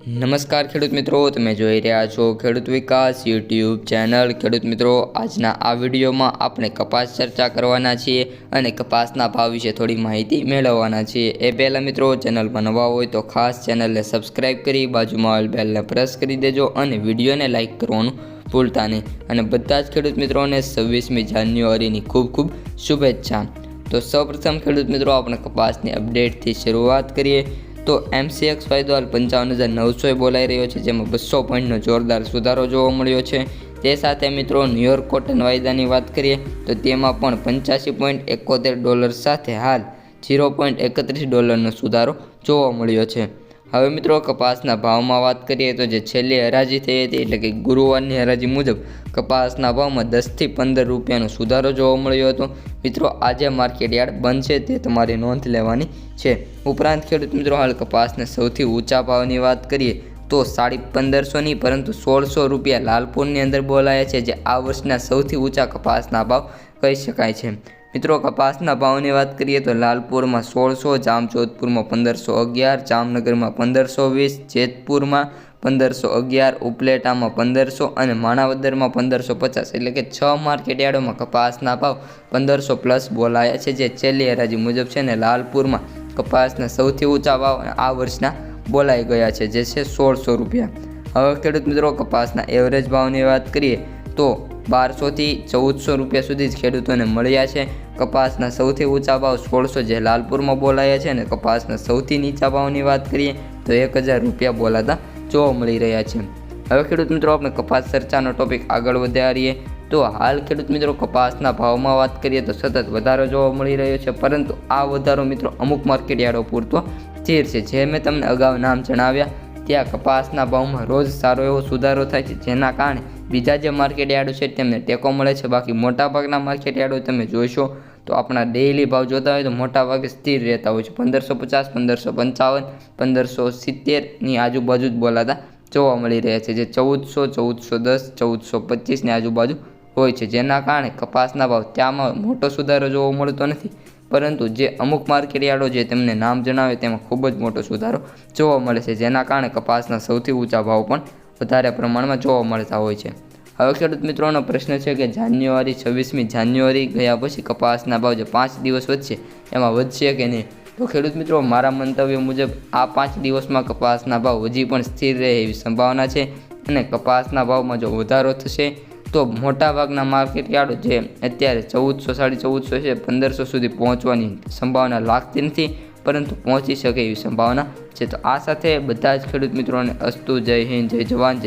નમસ્કાર ખેડૂત મિત્રો, તમે જોઈ રહ્યા છો ખેડૂત વિકાસ યુટ્યુબ ચેનલ। ખેડૂત મિત્રો, આજના આ વિડીયોમાં આપણે કપાસ ચર્ચા કરવાના છીએ અને કપાસના ભાવ વિશે થોડી માહિતી મેળવવાના છીએ। એ પહેલાં મિત્રો, ચેનલમાં નવા હોય તો ખાસ ચેનલને સબસ્ક્રાઈબ કરી બાજુમાં આવેલ બેલને પ્રેસ કરી દેજો અને વિડીયોને લાઇક કરવાનું ભૂલતા નહીં। અને બધા જ ખેડૂત મિત્રોને 26મી જાન્યુઆરીની ખૂબ ખૂબ શુભેચ્છા। તો સૌપ્રથમ ખેડૂત મિત્રો, આપણે કપાસની અપડેટથી શરૂઆત કરીએ તો MCX વાયદો હાલ 55,900 બોલાઈ રહ્યો છે, જેમાં 200 પોઈન્ટનો જોરદાર સુધારો જોવા મળ્યો છે। તે સાથે મિત્રો, ન્યુયોર્ક કોટન વાયદાની વાત કરીએ તો તેમાં પણ $85.71 સાથે હાલ $0.31નો સુધારો જોવા મળ્યો છે। હવે મિત્રો, કપાસના ભાવમાં વાત કરીએ તો જે છેલ્લી હરાજી થઈ હતી એટલે કે ગુરુવારની હરાજી મુજબ કપાસના ભાવમાં 10થી 15 રૂપિયાનો સુધારો જોવા મળ્યો હતો। મિત્રો, આજે માર્કેટ યાર્ડ બંધ છે, તે તમારી નોંધ લેવાની છે। ઉપરાંત ખેડૂત મિત્રો, હાલ કપાસના સૌથી ઊંચા ભાવની વાત કરીએ તો 1550 નહીં પરંતુ 1600 રૂપિયા લાલપુરની અંદર બોલાયા છે, જે આ વર્ષના સૌથી ઊંચા કપાસના ભાવ કહી શકાય છે। મિત્રો, કપાસના ભાવની વાત કરીએ તો લાલપુરમાં 1600, જામજોધપુરમાં 1511, જામનગરમાં 1520, જેતપુરમાં 1511, ઉપલેટામાં 1500 અને માણાવદરમાં 1550 એટલે કે 6 માર્કેટ યાર્ડોમાં કપાસના ભાવ 1500 પ્લસ બોલાયા છે, જે છેલ્લી હરાજી મુજબ છે ને લાલપુરમાં કપાસના સૌથી ઊંચા ભાવ આ વર્ષના બોલાઈ ગયા છે, જે છે 1600 રૂપિયા। હવે ખેડૂત મિત્રો, કપાસના એવરેજ ભાવની વાત કરીએ તો 1200થી 1400 રૂપિયા સુધી જ ખેડૂતોને મળ્યા છે। કપાસના સૌથી ઊંચા ભાવ 1600 જે લાલપુરમાં બોલાયા છે અને કપાસના સૌથી નીચા ભાવની વાત કરીએ તો 1000 રૂપિયા બોલાતા જોવા મળી રહ્યા છે। હવે ખેડૂત મિત્રો, આપણે કપાસ ચર્ચાનો ટોપિક આગળ વધારીએ તો હાલ ખેડૂત મિત્રો, કપાસના ભાવમાં વાત કરીએ તો સતત વધારો જોવા મળી રહ્યો છે, પરંતુ આ વધારો મિત્રો અમુક માર્કેટ યાર્ડો પૂરતો સ્થિર છે। જે મેં તમને અગાઉ નામ જણાવ્યા ત્યાં કપાસના ભાવમાં રોજ સારો એવો સુધારો થાય છે, જેના કારણે બીજા જે માર્કેટ યાર્ડો છે તેમને ટેકો મળે છે। બાકી મોટાભાગના માર્કેટ યાર્ડો તમે જોઈશો તો આપણા ડેઇલી ભાવ જોતા હોય તો મોટાભાગે સ્થિર રહેતા હોય છે, 1550, 1555, 1570ની આજુબાજુ જ બોલાતા જોવા મળી રહ્યા છે, જે 1400, 1410, 1425ની આજુબાજુ હોય છે, જેના કારણે કપાસના ભાવ ત્યાંમાં મોટો સુધારો જોવા મળતો નથી, પરંતુ જે અમુક માર્કેટ યાર્ડો જે તેમને નામ જણાવે તેમાં ખૂબ જ મોટો સુધારો જોવા મળે છે, જેના કારણે કપાસના સૌથી ઊંચા ભાવ પણ વધારે પ્રમાણમાં જોવા મળતા હોય છે। હવે ખેડૂત મિત્રોનો પ્રશ્ન છે કે 26મી જાન્યુઆરી ગયા પછી કપાસના ભાવ જે 5 દિવસ વધશે એમાં વધશે કે નહીં? તો ખેડૂત મિત્રો, મારા મંતવ્ય મુજબ આ 5 દિવસમાં કપાસના ભાવ હજી પણ સ્થિર રહે એવી સંભાવના છે અને કપાસના ભાવમાં જો વધારો થશે તો મોટાભાગના માર્કેટ યાર્ડો જે અત્યારે 1400, 1450 છે 1500 સુધી પહોંચવાની સંભાવના લાગતી નથી, પરંતુ પહોંચી શકે એવી સંભાવના છે। તો આ સાથે બધા જ ખેડૂત મિત્રોને અસ્તુ, જય હિન્દ, જય જવાન, જય